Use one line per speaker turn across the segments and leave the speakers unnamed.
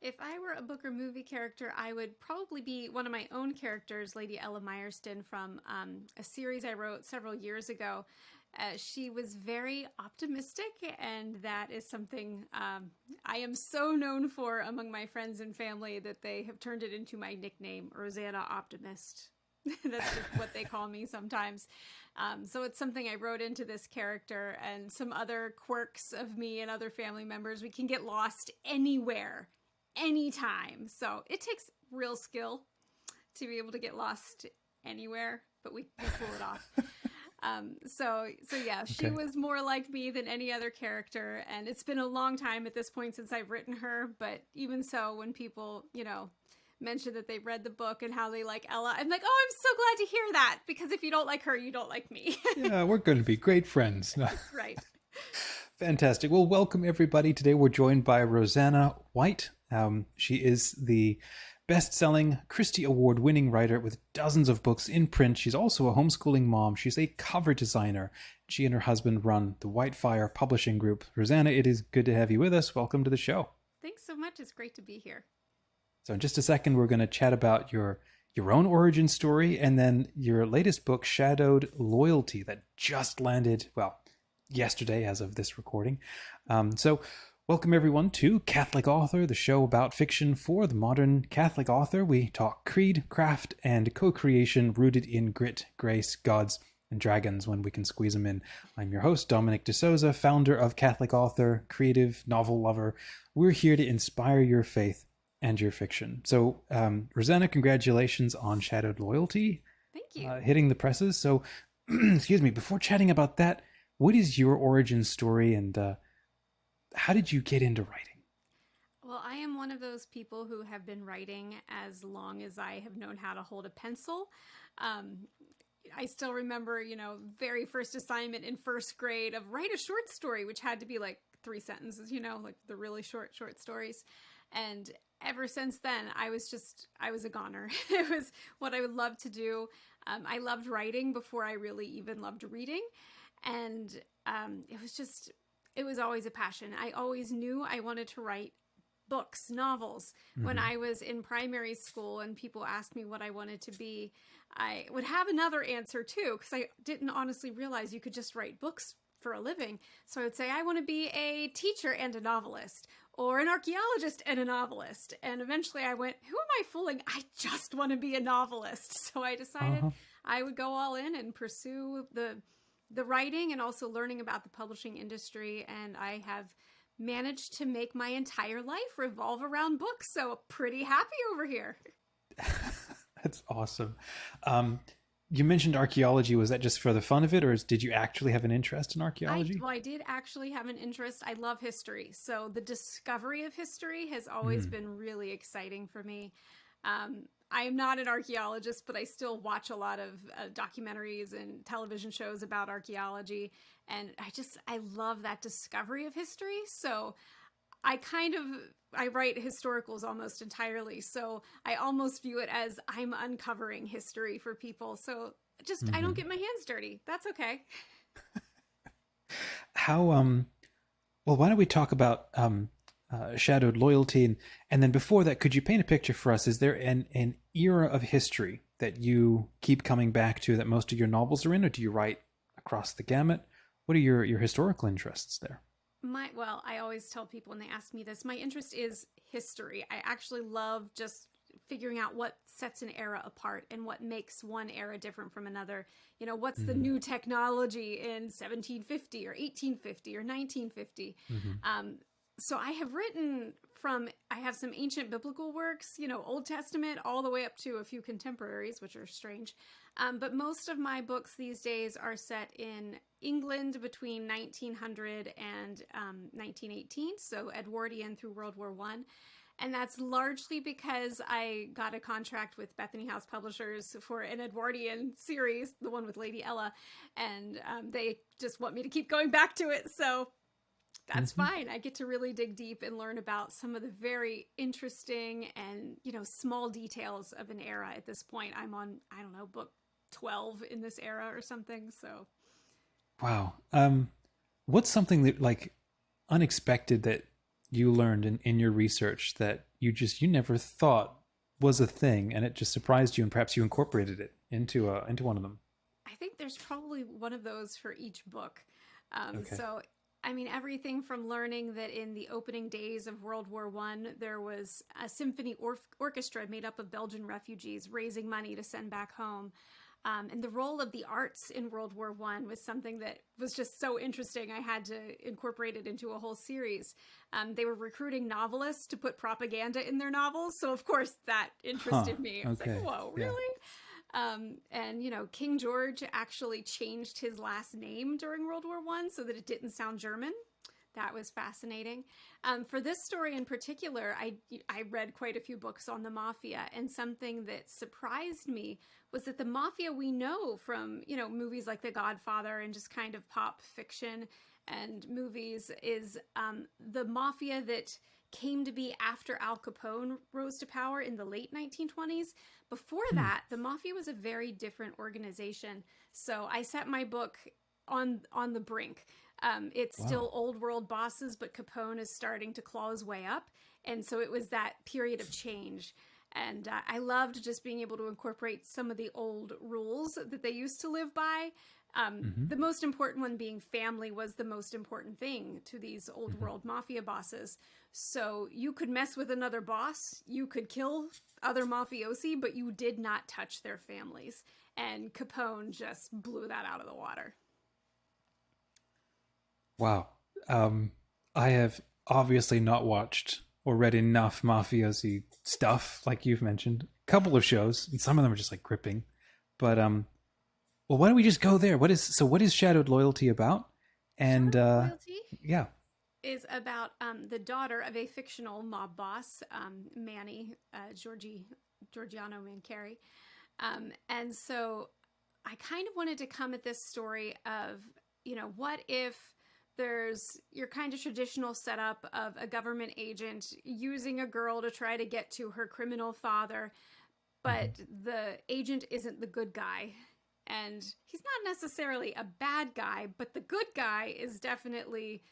If I were a book or movie character, I would probably be one of my own characters, Lady Ella Myerston, from a series I wrote several years ago. She was very optimistic, and that is something I am so known for among my friends and family that they have turned it into my nickname, Roseanna Optimist. That's just what they call me sometimes. So it's something I wrote into this character, and some other quirks of me and other family members. We can get lost anywhere, anytime. So it takes real skill to be able to get lost anywhere, but we pull it off. So yeah, she was more like me than any other character, and it's been a long time at this point since I've written her, but even so, when people, mention that they read the book and how they like Ella, I'm like, oh, I'm so glad to hear that, because if you don't like her, you don't like me.
Yeah, we're going to be great friends.
That's right.
Fantastic. Well, welcome everybody. Today we're joined by Roseanna White. She is the best-selling Christy-Award winning writer with dozens of books in print. She's also a homeschooling mom. She's a cover designer. She and her husband run the WhiteFire Publishing Group. Roseanna, it is good to have you with us. Welcome to the show.
Thanks so much. It's great to be here.
So in just a second, we're going to chat about your own origin story and then your latest book, Shadowed Loyalty, that just landed, yesterday as of this recording. So welcome everyone to Catholic Author, the show about fiction for the modern Catholic author. We talk creed, craft, and co-creation rooted in grit, grace, gods, and dragons when we can squeeze them in. I'm your host, Dominic DeSouza, founder of Catholic Author, creative novel lover. We're here to inspire your faith and your fiction. So, Roseanna, congratulations on Shadowed Loyalty.
Thank you.
Hitting the presses. So, excuse me, before chatting about that, what is your origin story and how did you get into writing?
Well, I am one of those people who have been writing as long as I have known how to hold a pencil. I still remember, very first assignment in first grade of write a short story, which had to be like 3 sentences, like the really short stories. And ever since then, I was a goner. It was what I would love to do. I loved writing before I really even loved reading. And it was always a passion. I always knew I wanted to write books, novels. Mm-hmm. When I was in primary school and people asked me what I wanted to be, I would have another answer too, because I didn't honestly realize you could just write books for a living. So I would say, I want to be a teacher and a novelist, or an archaeologist and a novelist. And eventually I went, who am I fooling? I just want to be a novelist. So I decided I would go all in and pursue the writing and also learning about the publishing industry. And I have managed to make my entire life revolve around books. So pretty happy over here.
That's awesome. You mentioned archaeology. Was that just for the fun of it, or did you actually have an interest in archaeology?
I did actually have an interest. I love history. So the discovery of history has always been really exciting for me. I am not an archaeologist, but I still watch a lot of documentaries and television shows about archaeology. And I love that discovery of history. So I write historicals almost entirely. So I almost view it as I'm uncovering history for people. So I don't get my hands dirty. That's okay.
How, well, why don't we talk about Shadowed Loyalty? And then before that, could you paint a picture for us? Is there an era of history that you keep coming back to that most of your novels are in, or do you write across the gamut? What are your historical interests there?
I always tell people when they ask me this, my interest is history. I actually love just figuring out what sets an era apart and what makes one era different from another. What's the new technology in 1750 or 1850 or 1950? So I have written I have some ancient biblical works, Old Testament, all the way up to a few contemporaries, which are strange. But most of my books these days are set in England between 1900 and 1918, so Edwardian through World War I. And that's largely because I got a contract with Bethany House Publishers for an Edwardian series, the one with Lady Ella, and they just want me to keep going back to it. So that's fine. I get to really dig deep and learn about some of the very interesting and, small details of an era at this point. I'm on, book 12 in this era or something. So.
Wow. What's something that unexpected that you learned in your research that you never thought was a thing, and it just surprised you, and perhaps you incorporated it into one of them.
I think there's probably one of those for each book.
Okay.
So, I mean, everything from learning that in the opening days of World War One, there was a symphony orchestra made up of Belgian refugees raising money to send back home. And the role of the arts in World War One was something that was just so interesting. I had to incorporate it into a whole series. They were recruiting novelists to put propaganda in their novels. So, of course, that interested me. I was like, whoa, really? Yeah. And, you know, King George actually changed his last name during World War One so that it didn't sound German. That was fascinating. For this story in particular, I read quite a few books on the mafia, and something that surprised me was that the mafia we know from, you know, movies like The Godfather and just kind of pop fiction and movies is the mafia that came to be after Al Capone rose to power in the late 1920s. Before that, the mafia was a very different organization. So I set my book on the brink. It's still old world bosses, but Capone is starting to claw his way up. And so it was that period of change. And I loved just being able to incorporate some of the old rules that they used to live by. The most important one being family was the most important thing to these old world mafia bosses. So you could mess with another boss, you could kill other mafiosi, but you did not touch their families. And Capone just blew that out of the water.
Wow. I have obviously not watched or read enough mafiosi stuff, like you've mentioned. A couple of shows, and some of them are just like gripping. But well, why don't we just go there? What is Shadowed Loyalty about? And
Loyalty
yeah,
is about the daughter of a fictional mob boss, Manny, Giorgiano Mancari. And so I kind of wanted to come at this story of, you know, what if there's your kind of traditional setup of a government agent using a girl to try to get to her criminal father, but the agent isn't the good guy. And he's not necessarily a bad guy, but the good guy is definitely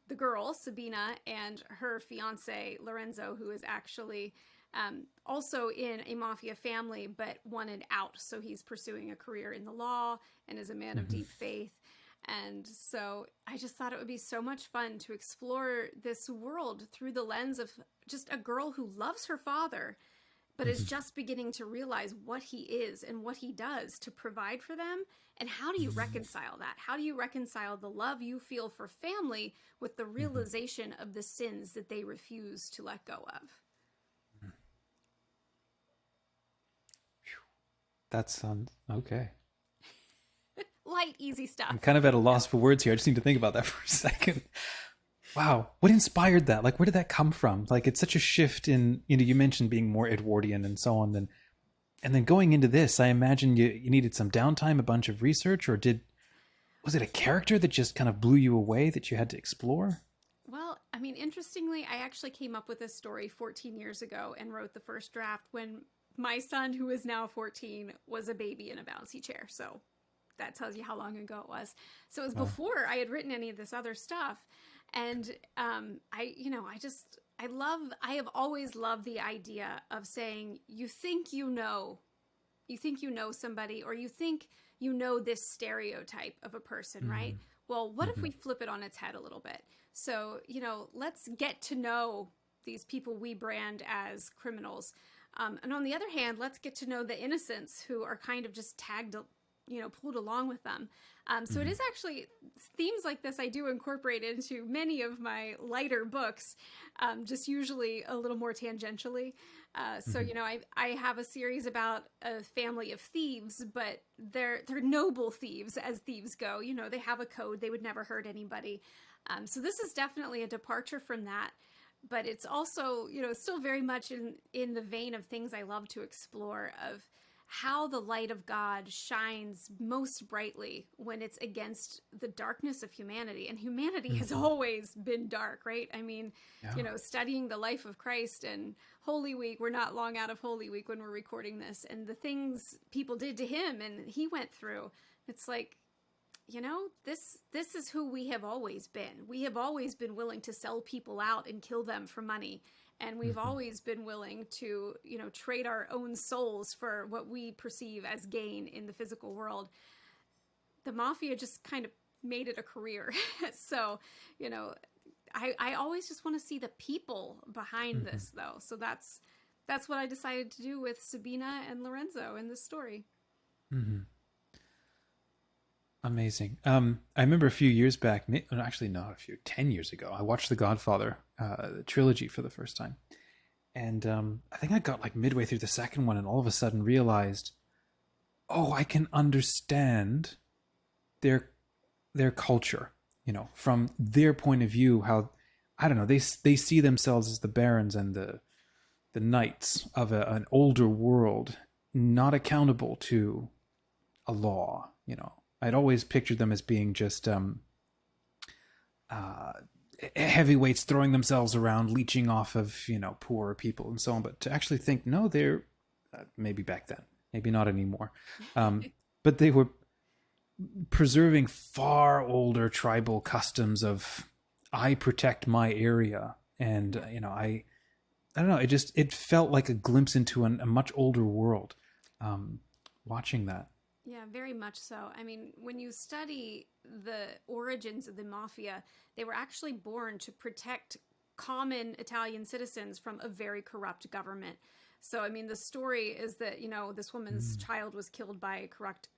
the girl, Sabina, and her fiance, Lorenzo, who is actually also in a mafia family, but wanted out. So he's pursuing a career in the law and is a man of deep faith. And so I just thought it would be so much fun to explore this world through the lens of just a girl who loves her father, but is just beginning to realize what he is and what he does to provide for them. And how do you reconcile that? How do you reconcile the love you feel for family with the realization of the sins that they refuse to let go of?
that sounds okay.
Light, easy stuff.
I'm kind of at a loss for words here. I just need to think about that for a second. Wow. What inspired that? Like, where did that come from? Like, it's such a shift in, you know, you mentioned being more Edwardian and so on. And then going into this, I imagine you needed some downtime, a bunch of research, or was it a character that just kind of blew you away that you had to explore?
Well, I mean, interestingly, I actually came up with this story 14 years ago and wrote the first draft when my son, who is now 14, was a baby in a bouncy chair. So that tells you how long ago it was. So it was before I had written any of this other stuff. And I have always loved the idea of saying, you think you know somebody, or you think you know this stereotype of a person, right? Well, what if we flip it on its head a little bit? So, you know, let's get to know these people we brand as criminals. And on the other hand, let's get to know the innocents who are kind of just tagged, you know, pulled along with them. So it is actually themes like this I do incorporate into many of my lighter books, just usually a little more tangentially. So, you know, I have a series about a family of thieves, but they're noble thieves as thieves go. You know, they have a code. They would never hurt anybody. So this is definitely a departure from that. But it's also, you know, still very much in the vein of things I love to explore, of how the light of God shines most brightly when it's against the darkness of humanity. And humanity has always been dark, right? I mean, you know, studying the life of Christ and Holy Week, we're not long out of Holy Week when we're recording this, and the things people did to him and he went through. It's like, you know, this is who we have always been. We have always been willing to sell people out and kill them for money. And we've always been willing to, trade our own souls for what we perceive as gain in the physical world. The mafia just kind of made it a career. So, I always just want to see the people behind this, though. So that's what I decided to do with Sabina and Lorenzo in this story.
Amazing. I remember a few years back, actually not a few, 10 years ago, I watched The Godfather the trilogy for the first time. And I think I got like midway through the second one and all of a sudden realized, oh, I can understand their culture, from their point of view, how, I don't know, they see themselves as the barons and the knights of an older world, not accountable to a law, I'd always pictured them as being just heavyweights throwing themselves around, leeching off of, poorer people and so on. But to actually think, no, they're maybe back then, maybe not anymore. But they were preserving far older tribal customs of, I protect my area. And, I don't know, it felt like a glimpse into a much older world watching that.
Yeah, very much so. I mean, when you study the origins of the mafia, they were actually born to protect common Italian citizens from a very corrupt government. So, I mean, the story is that, this woman's child was killed by corrupt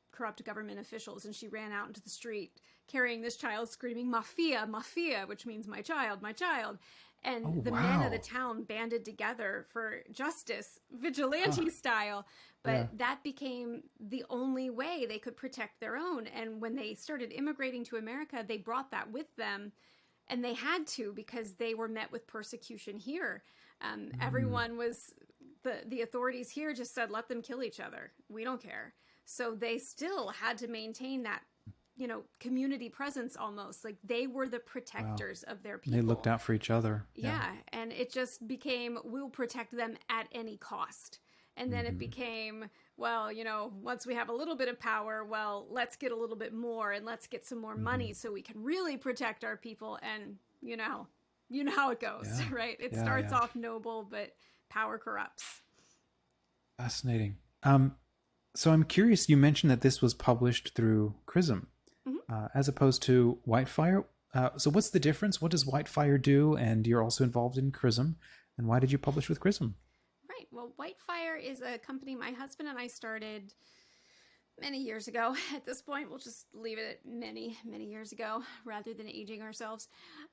government officials, and she ran out into the street carrying this child, screaming, "Mafia, mafia," which means my child, my child. And men of the town banded together for justice, vigilante style. But that became the only way they could protect their own. And when they started immigrating to America, they brought that with them. And they had to, because they were met with persecution here. Everyone was, the authorities here just said, let them kill each other. We don't care. So they still had to maintain that, community presence almost. Like they were the protectors of their people.
They looked out for each other.
Yeah. And it just became, we'll protect them at any cost. And then it became, well, once we have a little bit of power, well, let's get a little bit more and let's get some more money so we can really protect our people. And, you know how it goes, right? It starts off noble, but power corrupts.
Fascinating. So I'm curious, you mentioned that this was published through Chrism as opposed to WhiteFire. So what's the difference? What does WhiteFire do? And you're also involved in Chrism. And why did you publish with Chrism?
Right. Well, WhiteFire is a company my husband and I started many years ago. At this point, we'll just leave it at many, many years ago rather than aging ourselves.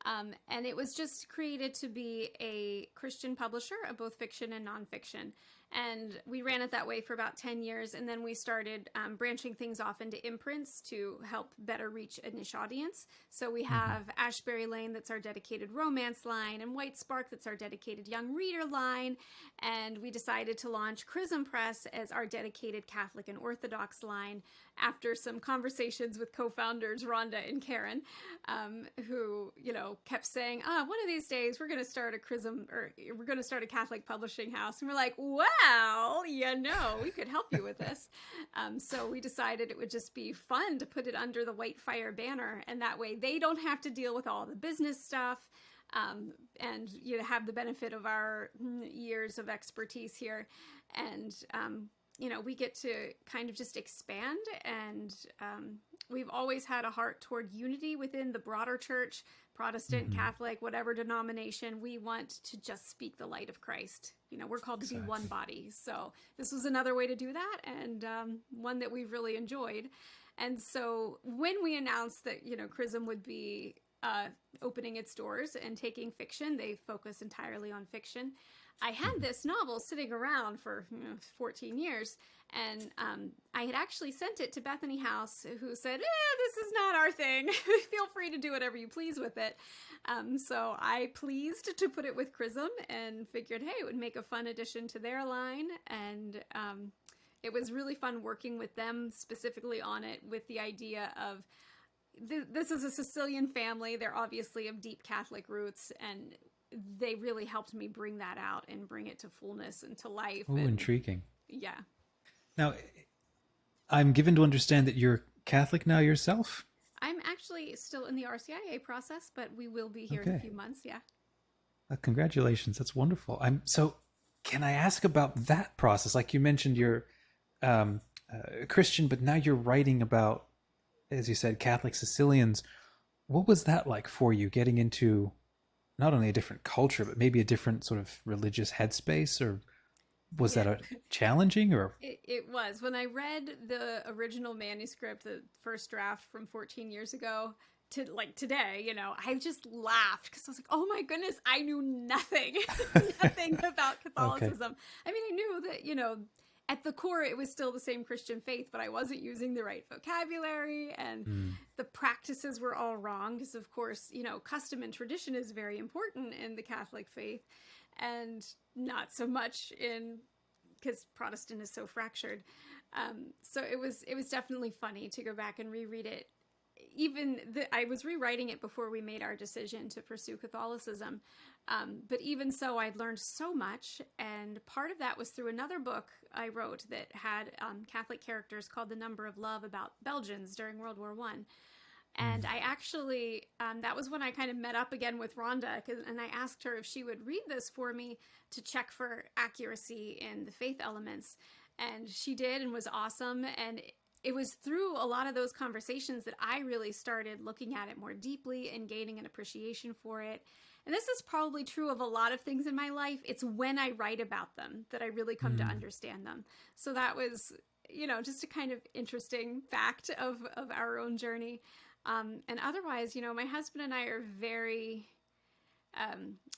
And it was just created to be a Christian publisher of both fiction and nonfiction. And we ran it that way for about 10 years. And then we started branching things off into imprints to help better reach a niche audience. So we have Ashbury Lane, that's our dedicated romance line, and White Spark, that's our dedicated young reader line. And we decided to launch Chrism Press as our dedicated Catholic and Orthodox line after some conversations with co-founders Rhonda and Karen, who, kept saying, one of these days we're going to start a Chrism, or we're going to start a Catholic publishing house. And we're like, well, we could help you with this. So we decided it would just be fun to put it under the WhiteFire banner. And that way they don't have to deal with all the business stuff. And have the benefit of our years of expertise here. And, we get to kind of just expand, and we've always had a heart toward unity within the broader church, Protestant, Catholic, whatever denomination. We want to just speak the light of Christ. We're called to be one body. So this was another way to do that, and one that we've really enjoyed. And so when we announced that, Chrism would be opening its doors and taking fiction, they focus entirely on fiction. I had this novel sitting around for 14 years, and I had actually sent it to Bethany House, who said, this is not our thing. Feel free to do whatever you please with it. So I pleased to put it with Chrism and figured, hey, it would make a fun addition to their line. And it was really fun working with them specifically on it, with the idea of, this is a Sicilian family. They're obviously of deep Catholic roots, and they really helped me bring that out and bring it to fullness and to life.
Oh, intriguing.
Yeah.
Now, I'm given to understand that you're Catholic now yourself?
I'm actually still in the RCIA process, but we will be here in a few months, yeah.
Congratulations. That's wonderful. Can I ask about that process? Like you mentioned, you're Christian, but now you're writing about, as you said, Catholic Sicilians. What was that like for you, getting into not only a different culture, but maybe a different sort of religious headspace? Or was that a challenging or?
It was. When I read the original manuscript, the first draft from 14 years ago, to like today, I just laughed because I was like, oh my goodness, I knew nothing, nothing about Catholicism. Okay. I mean, I knew that, at the core, it was still the same Christian faith, but I wasn't using the right vocabulary, and the practices were all wrong because, of course, custom and tradition is very important in the Catholic faith, and not so much because Protestant is so fractured. So it was definitely funny to go back and reread it. I was rewriting it before we made our decision to pursue Catholicism. But even so, I'd learned so much. And part of that was through another book I wrote that had Catholic characters called The Number of Love about Belgians during World War I. And I actually, that was when I kind of met up again with Rhonda, and I asked her if she would read this for me to check for accuracy in the faith elements. And she did, and was awesome. And it was through a lot of those conversations that I really started looking at it more deeply and gaining an appreciation for it. And this is probably true of a lot of things in my life. It's when I write about them that I really come to understand them. So that was, just a kind of interesting fact of our own journey. And otherwise, my husband and I are very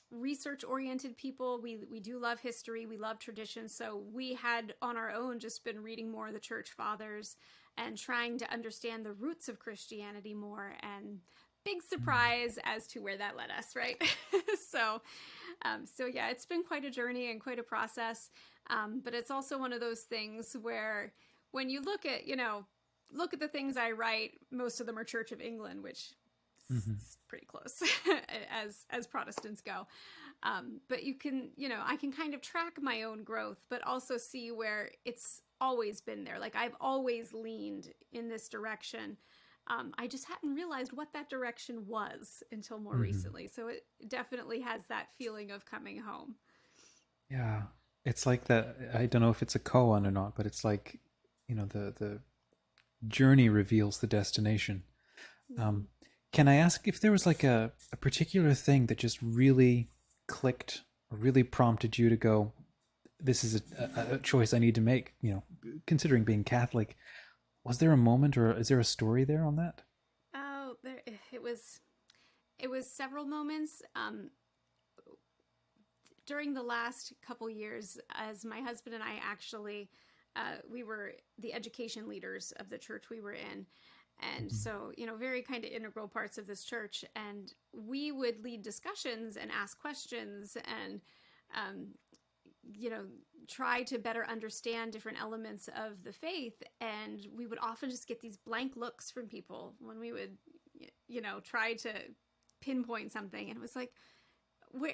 research-oriented people. We do love history. We love tradition. So we had on our own just been reading more of the church fathers and trying to understand the roots of Christianity more, and big surprise as to where that led us, right? So yeah, it's been quite a journey and quite a process. But it's also one of those things where when you look at the things I write, most of them are Church of England, which is pretty close as Protestants go. But you can, I can kind of track my own growth, but also see where it's always been there. Like I've always leaned in this direction. I just hadn't realized what that direction was until more recently. So it definitely has that feeling of coming home.
Yeah. It's like that. I don't know if it's a koan or not, but it's like, the journey reveals the destination. Can I ask if there was like a particular thing that just really clicked or really prompted you to go, this is a choice I need to make, considering being Catholic? Was there a moment, or is there a story there on that?
Oh, it was several moments. During the last couple years, as my husband and I actually, we were the education leaders of the church we were in. And so, very kind of integral parts of this church. And we would lead discussions and ask questions and, try to better understand different elements of the faith. And we would often just get these blank looks from people when we would, try to pinpoint something. And it was like, we're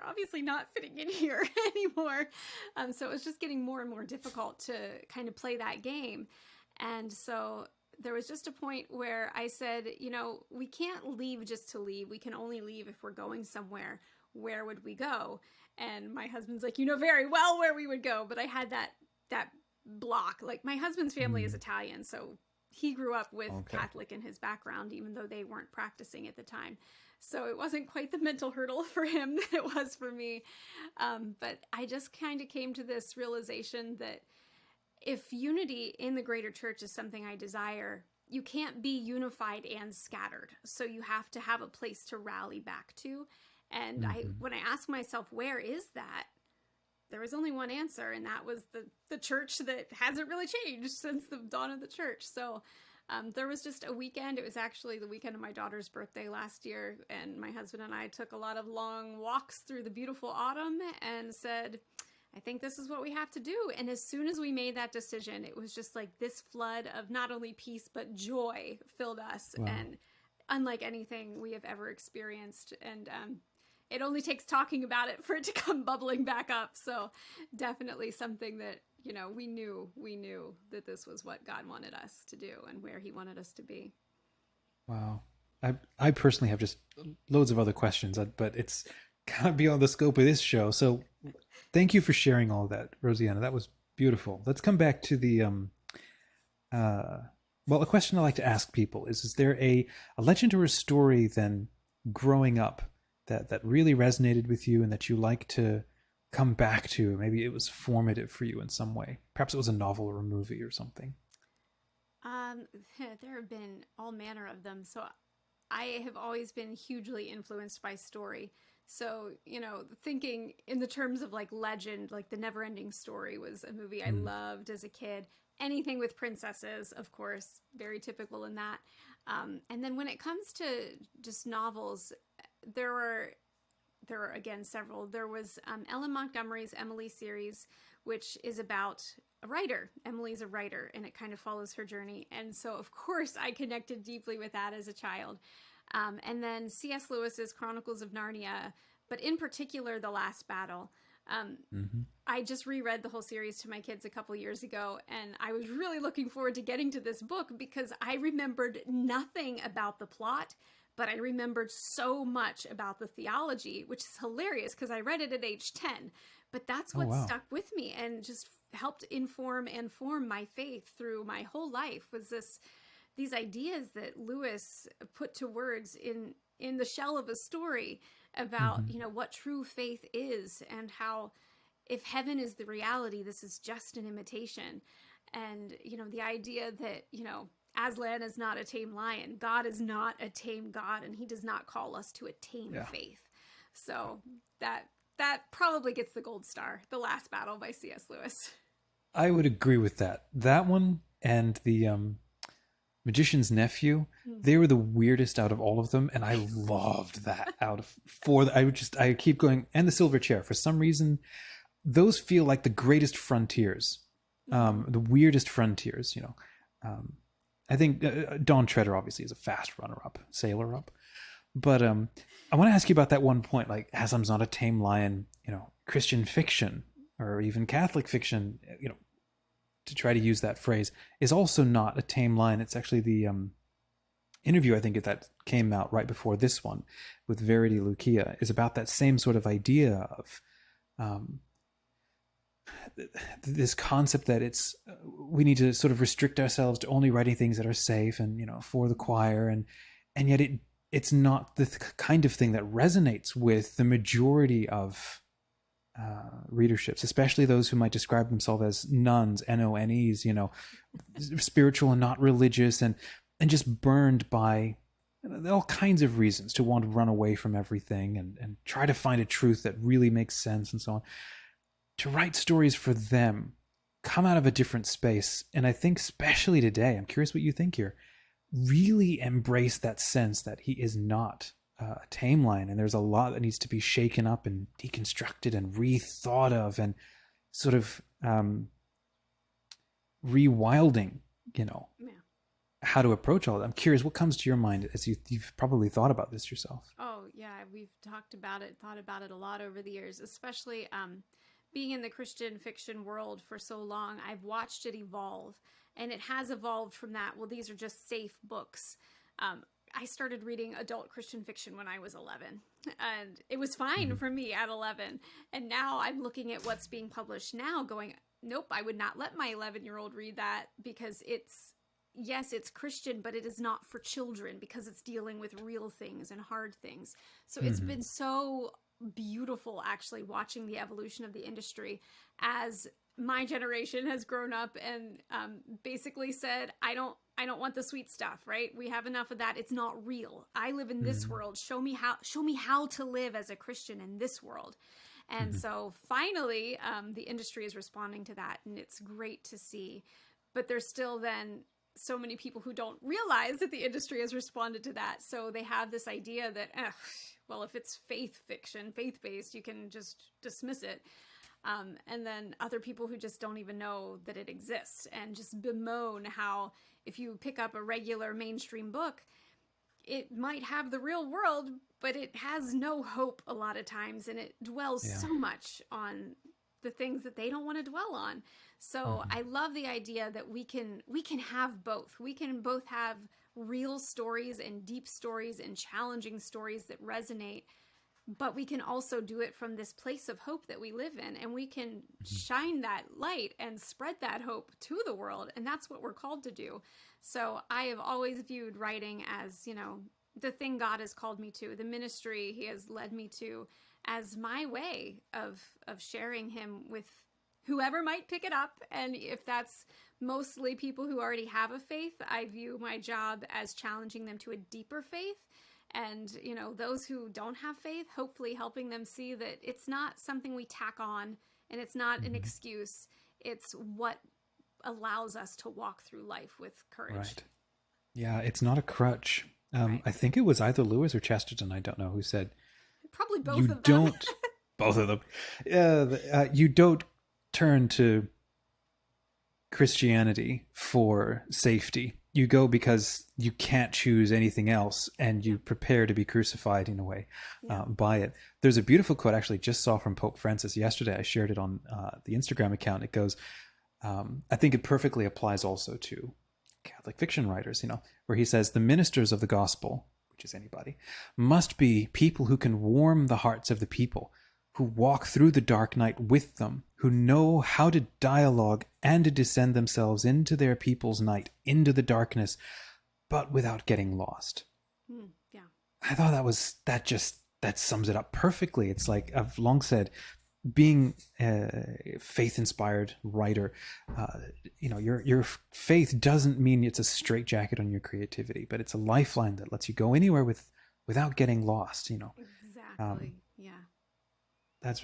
obviously not fitting in here anymore. So it was just getting more and more difficult to kind of play that game. And so there was just a point where I said, we can't leave just to leave. We can only leave if we're going somewhere. Where would we go? And my husband's like, very well where we would go. But I had that block. Like my husband's family is Italian, so he grew up with Catholic in his background, even though they weren't practicing at the time. So it wasn't quite the mental hurdle for him that it was for me. But I just kind of came to this realization that if unity in the greater church is something I desire, you can't be unified and scattered. So you have to have a place to rally back to. And when I asked myself, where is that? There was only one answer, and that was the church that hasn't really changed since the dawn of the church. So there was just a weekend. It was actually the weekend of my daughter's birthday last year, and my husband and I took a lot of long walks through the beautiful autumn and said, I think this is what we have to do. And as soon as we made that decision, it was just like this flood of not only peace, but joy filled us. Wow. And unlike anything we have ever experienced. And it only takes talking about it for it to come bubbling back up. So definitely something that, we knew that this was what God wanted us to do and where he wanted us to be.
Wow. I personally have just loads of other questions, but it's kind of beyond the scope of this show. So thank you for sharing all of that, Roseanna. That was beautiful. Let's come back to the well, a question I like to ask people is there a legend or a story then growing up that really resonated with you and that you like to come back to? Maybe it was formative for you in some way. Perhaps it was a novel or a movie or something.
There have been all manner of them. So I have always been hugely influenced by story. So, thinking in the terms of like legend, like The Never-Ending Story was a movie I loved as a kid. Anything with princesses, of course, very typical in that. And then when it comes to just novels, there were again several. There was Ellen Montgomery's Emily series, which is about a writer. Emily's a writer, and it kind of follows her journey. And so, of course, I connected deeply with that as a child. And then C.S. Lewis's Chronicles of Narnia, but in particular, The Last Battle. I just reread the whole series to my kids a couple years ago, and I was really looking forward to getting to this book because I remembered nothing about the plot, but I remembered so much about the theology, which is hilarious because I read it at age 10. But that's what stuck with me and just helped inform and form my faith through my whole life was these ideas that Lewis put to words in the shell of a story about, what true faith is and how if heaven is the reality, this is just an imitation. And, the idea that, Aslan is not a tame lion. God is not a tame God, and he does not call us to a tame faith. So that probably gets the gold star, The Last Battle by C.S. Lewis.
I would agree with that. That one and the Magician's Nephew, they were the weirdest out of all of them, and I loved that. I keep going, and The Silver Chair. For some reason, those feel like the greatest frontiers, the weirdest frontiers. I think Dawn Treader obviously is a fast runner-up, sailor-up. But I want to ask you about that one point, like Aslam's not a tame lion. Christian fiction or even Catholic fiction, to try to use that phrase, is also not a tame lion. It's actually the interview, I think, that came out right before this one with Verity Lucia is about that same sort of idea of this concept that we need to sort of restrict ourselves to only writing things that are safe and, for the choir. And yet it's not the kind of thing that resonates with the majority of readerships, especially those who might describe themselves as nuns, N-O-N-Es, spiritual and not religious, and just burned by all kinds of reasons to want to run away from everything and try to find a truth that really makes sense and so on. To write stories for them come out of a different space, and I think especially today, I'm curious what you think here, really embrace that sense that he is not a tame lion, and there's a lot that needs to be shaken up and deconstructed and rethought of and sort of rewilding, how to approach all that. I'm curious, what comes to your mind as you've probably thought about this yourself?
Oh, yeah, we've thought about it a lot over the years, especially being in the Christian fiction world for so long. I've watched it evolve, and it has evolved from that. Well, these are just safe books. I started reading adult Christian fiction when I was 11, and it was fine for me at 11. And now I'm looking at what's being published now going, nope, I would not let my 11-year-old read that because it's Christian, but it is not for children because it's dealing with real things and hard things. So it's been so beautiful actually watching the evolution of the industry as my generation has grown up and basically said, I don't want the sweet stuff, right? We have enough of that. It's not real. I live in this world. Show me how to live as a Christian in this world. And so finally, the industry is responding to that, and it's great to see. But there's still then so many people who don't realize that the industry has responded to that. So they have this idea that, well, if it's faith fiction, faith-based, you can just dismiss it. And then other people who just don't even know that it exists and just bemoan how if you pick up a regular mainstream book, it might have the real world, but it has no hope a lot of times, and it dwells so much on the things that they don't want to dwell on. So I love the idea that we can have both. We can both have real stories and deep stories and challenging stories that resonate, but we can also do it from this place of hope that we live in, and we can shine that light and spread that hope to the world. And that's what we're called to do. So I have always viewed writing as, you know, the thing God has called me to, the ministry he has led me to, as my way of sharing him with whoever might pick it up. And if that's mostly people who already have a faith, I view my job as challenging them to a deeper faith. And, you know, those who don't have faith, hopefully helping them see that it's not something we tack on, and it's not an excuse. It's what allows us to walk through life with courage.
Right. Yeah, it's not a crutch.
Right.
I think it was either Lewis or Chesterton, I don't know, who said,
Probably both
you
of them.
don't, both of them, you don't turn to Christianity for safety. You go because you can't choose anything else, and you prepare to be crucified in a way by it. There's a beautiful quote I actually just saw from Pope Francis yesterday. I shared it on the Instagram account. It goes, I think it perfectly applies also to Catholic fiction writers, you know, where he says, the ministers of the gospel, which is anybody, must be people who can warm the hearts of the people, who walk through the dark night with them, who know how to dialogue and to descend themselves into their people's night, into the darkness, but without getting lost.
Yeah.
I thought that sums it up perfectly. It's like I've long said, being a faith-inspired writer, you know, your faith doesn't mean it's a straitjacket on your creativity, but it's a lifeline that lets you go anywhere without getting lost. You know,
Exactly.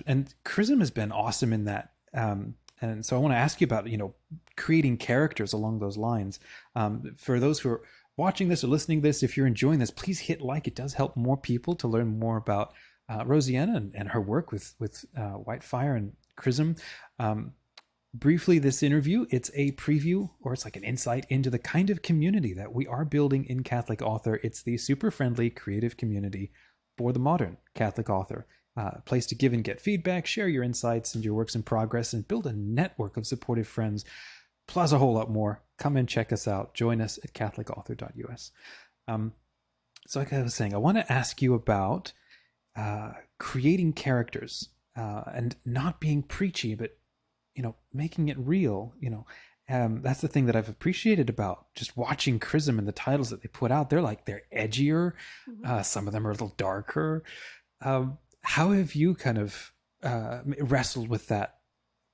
and Chrism has been awesome in that. And so I want to ask you about, you know, creating characters along those lines. For those who are watching this or listening to this, if you're enjoying this, please hit like. It does help more people to learn more about Roseanna and her work with WhiteFire and Chrism. Briefly, this interview, it's a preview, or it's like an insight into the kind of community that we are building in Catholic Author. It's the super friendly creative community for the modern Catholic author. A place to give and get feedback, share your insights and your works in progress, and build a network of supportive friends, plus a whole lot more. Come and check us out. Join us at catholicauthor.us. So like I was saying, I want to ask you about creating characters and not being preachy, but, you know, making it real. You know, that's the thing that I've appreciated about just watching Chrism and the titles that they put out. They're edgier. Some of them are a little darker. How have you kind of wrestled with that,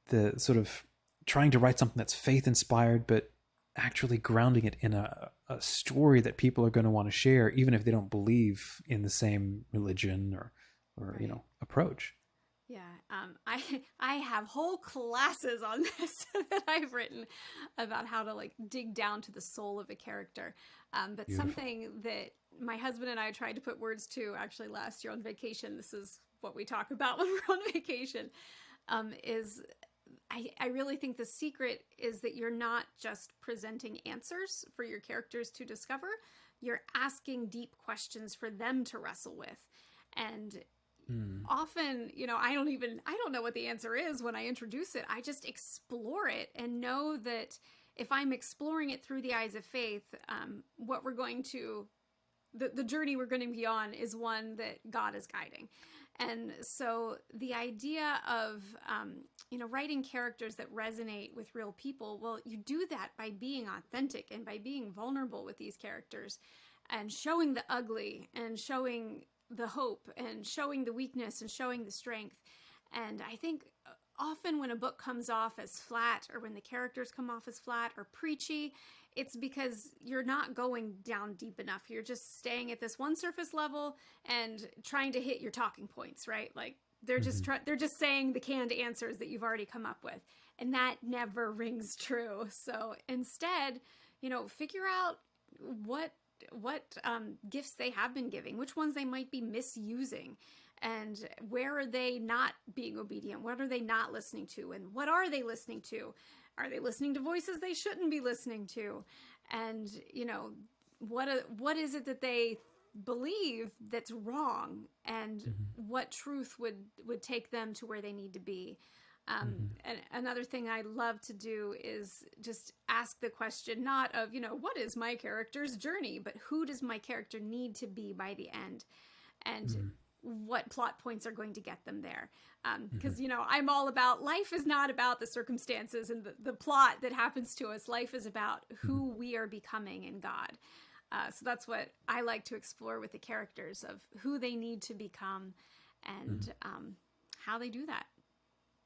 the sort of trying to write something that's faith-inspired, but actually grounding it in a story that people are going to want to share, even if they don't believe in the same religion or
Right.
you know, approach?
Yeah. I have whole classes on this that I've written about how to like dig down to the soul of a character. But
Beautiful.
something that my husband and I tried to put words to actually last year on vacation, this is what we talk about when we're on vacation, is I really think the secret is that you're not just presenting answers for your characters to discover. You're asking deep questions for them to wrestle with. And often, you know, I don't know what the answer is when I introduce it. I just explore it and know that if I'm exploring it through the eyes of faith, what we're going to, the journey we're going to be on is one that God is guiding. And so the idea of, you know, writing characters that resonate with real people, well, you do that by being authentic and by being vulnerable with these characters and showing the ugly and showing the hope and showing the weakness and showing the strength. And I think often when a book comes off as flat, or when the characters come off as flat or preachy, it's because you're not going down deep enough. You're just staying at this one surface level and trying to hit your talking points, right? Like they're just they're just saying the canned answers that you've already come up with, and that never rings true. So instead, you know, figure out what gifts they have been giving, which ones they might be misusing, and where are they not being obedient? What are they not listening to? And what are they listening to? Are they listening to voices they shouldn't be listening to? And, you know, what is it that they believe that's wrong? And what truth would take them to where they need to be? And another thing I love to do is just ask the question, not of, you know, what is my character's journey, but who does my character need to be by the end? And what plot points are going to get them there. Because, I'm all about, life is not about the circumstances and the plot that happens to us. Life is about who we are becoming in God. So that's what I like to explore with the characters, of who they need to become and how they do that.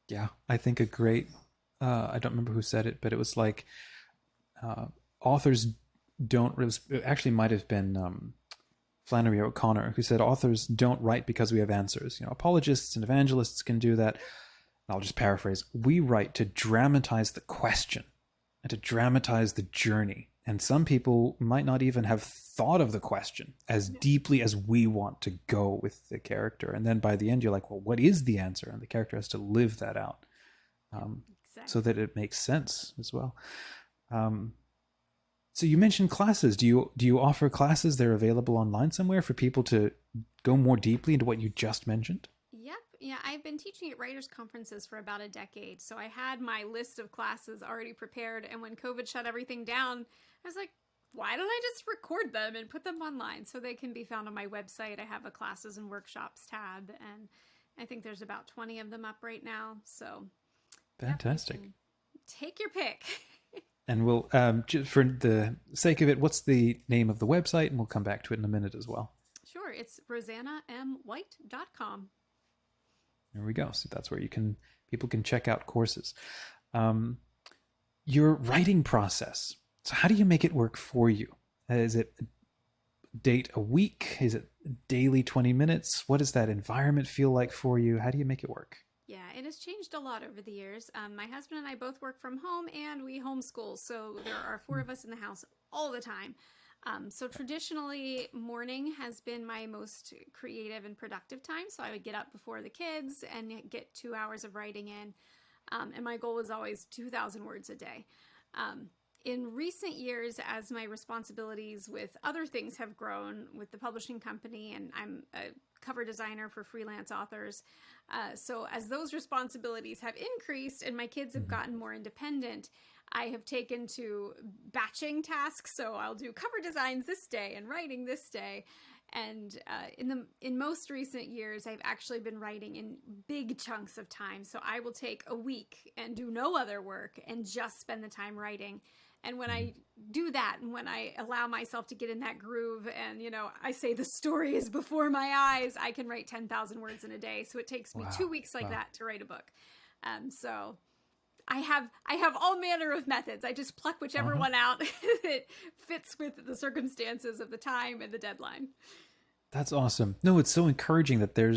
Yeah, I think a great, I don't remember who said it, but it was like, authors don't, it actually might have been Flannery O'Connor, who said authors don't write because we have answers. Apologists and evangelists can do that. I'll just paraphrase. We write to dramatize the question and to dramatize the journey. And some people might not even have thought of the question as deeply as we want to go with the character. And then by the end, you're like, well, what is the answer? And the character has to live that out so that it makes sense as well. So you mentioned classes. Do you offer classes? They're available online somewhere for people to go more deeply into what you just mentioned?
Yep. Yeah, I've been teaching at writers' conferences for about a decade. So I had my list of classes already prepared. And when COVID shut everything down, I was like, why don't I just record them and put them online so they can be found on my website? I have a classes and workshops tab, and I think there's about 20 of them up right now. So
fantastic.
Yep, take your pick.
And we'll, for the sake of it, what's the name of the website? And we'll come back to it in a minute as well.
Sure. It's RoseannaMWhite.com.
There we go. So that's where people can check out courses. Your writing process. So how do you make it work for you? Is it a date a week? Is it daily 20 minutes? What does that environment feel like for you? How do you make it work?
Yeah, it has changed a lot over the years. My husband and I both work from home, and we homeschool. So there are 4 of us in the house all the time. So traditionally, morning has been my most creative and productive time. So I would get up before the kids and get 2 hours of writing in. And my goal was always 2,000 words a day. In recent years, as my responsibilities with other things have grown with the publishing company, and I'm a cover designer for freelance authors. So as those responsibilities have increased and my kids have gotten more independent, I have taken to batching tasks. So I'll do cover designs this day and writing this day. And in most recent years, I've actually been writing in big chunks of time. So I will take a week and do no other work and just spend the time writing. And when I do that, and when I allow myself to get in that groove, and, I say the story is before my eyes, I can write 10,000 words in a day. So it takes me 2 weeks like that to write a book. So I have all manner of methods. I just pluck whichever one out that fits with the circumstances of the time and the deadline.
That's awesome. No, it's so encouraging that there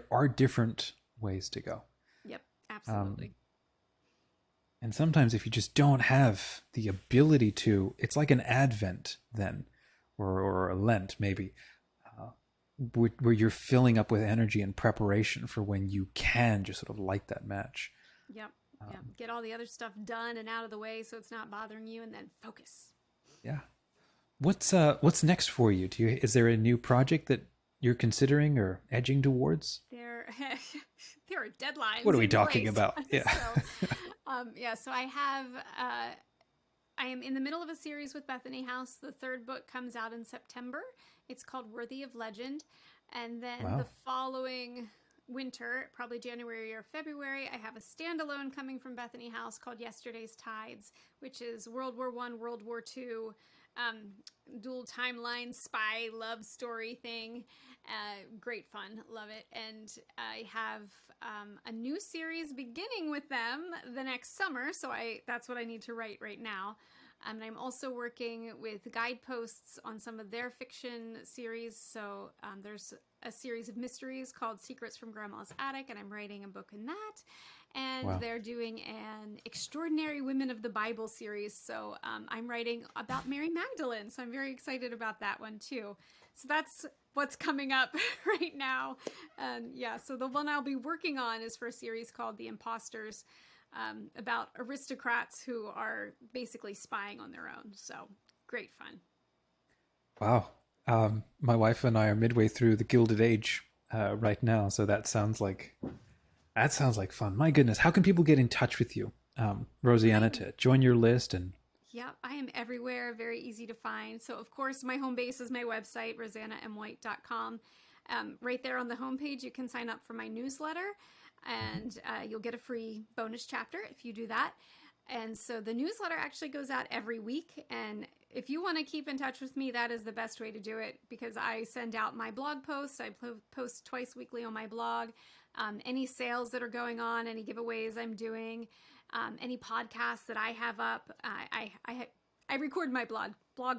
are different ways to go.
Yep, absolutely.
And sometimes if you just don't have the ability to, it's like an Advent then, or a Lent maybe, where you're filling up with energy and preparation for when you can just sort of light that match.
Yep. Yeah. Get all the other stuff done and out of the way so it's not bothering you, and then focus. Yeah.
What's next for you? Is there a new project that you're considering or edging towards?
There are deadlines.
What are we talking about? Yeah.
So I am in the middle of a series with Bethany House. The 3rd book comes out in September. It's called Worthy of Legend. And then the following winter, probably January or February, I have a standalone coming from Bethany House called Yesterday's Tides, which is World War I, World War II, dual timeline spy love story thing. Great fun. Love it. And I have a new series beginning with them the next summer. So that's what I need to write right now. And I'm also working with guideposts on some of their fiction series. So there's a series of mysteries called Secrets from Grandma's Attic, and I'm writing a book in that. And they're doing an Extraordinary Women of the Bible series. So I'm writing about Mary Magdalene. So I'm very excited about that one too. So that's what's coming up right now. So the one I'll be working on is for a series called The Imposters, about aristocrats who are basically spying on their own. So great fun.
Wow. My wife and I are midway through The Gilded Age right now. So that sounds like fun. My goodness. How can people get in touch with you, Roseanna, to join your list? And
yeah, I am everywhere. Very easy to find. So of course my home base is my website, RoseannaMWhite.com. Right there on the homepage, you can sign up for my newsletter, and you'll get a free bonus chapter if you do that. And so the newsletter actually goes out every week. And if you want to keep in touch with me, that is the best way to do it, because I send out my blog posts. I post twice weekly on my blog. Any sales that are going on, any giveaways I'm doing, any podcasts that I have up. I record my blog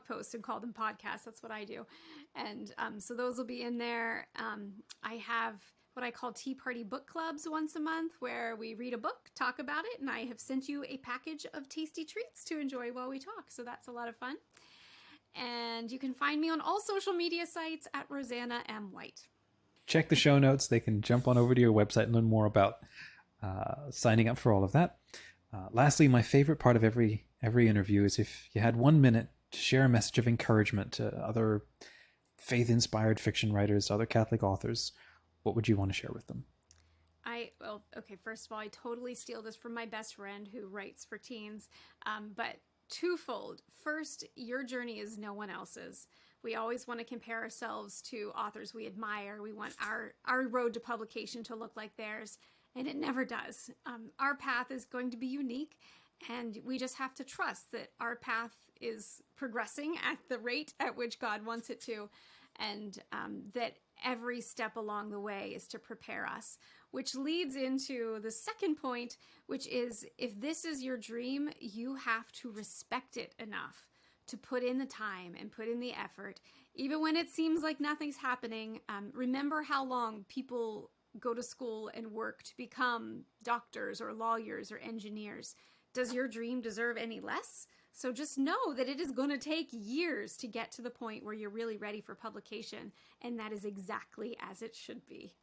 posts and call them podcasts. That's what I do. And so those will be in there. I have what I call tea party book clubs once a month, where we read a book, talk about it, and I have sent you a package of tasty treats to enjoy while we talk. So that's a lot of fun. And you can find me on all social media sites at Roseanna M. White.
Check the show notes. They can jump on over to your website and learn more about signing up for all of that. Lastly, my favorite part of every interview is if you had 1 minute to share a message of encouragement to other faith-inspired fiction writers, other Catholic authors. What would you want to share with them?
First of all, I totally steal this from my best friend who writes for teens, but twofold. First, your journey is no one else's. We always want to compare ourselves to authors we admire. We want our road to publication to look like theirs, and it never does. Our path is going to be unique, and we just have to trust that our path is progressing at the rate at which God wants it to, and that every step along the way is to prepare us, which leads into the second point, which is, if this is your dream, you have to respect it enough to put in the time and put in the effort, even when it seems like nothing's happening. Remember how long people go to school and work to become doctors or lawyers or engineers. Does your dream deserve any less? So just know that it is going to take years to get to the point where you're really ready for publication, and that is exactly as it should be.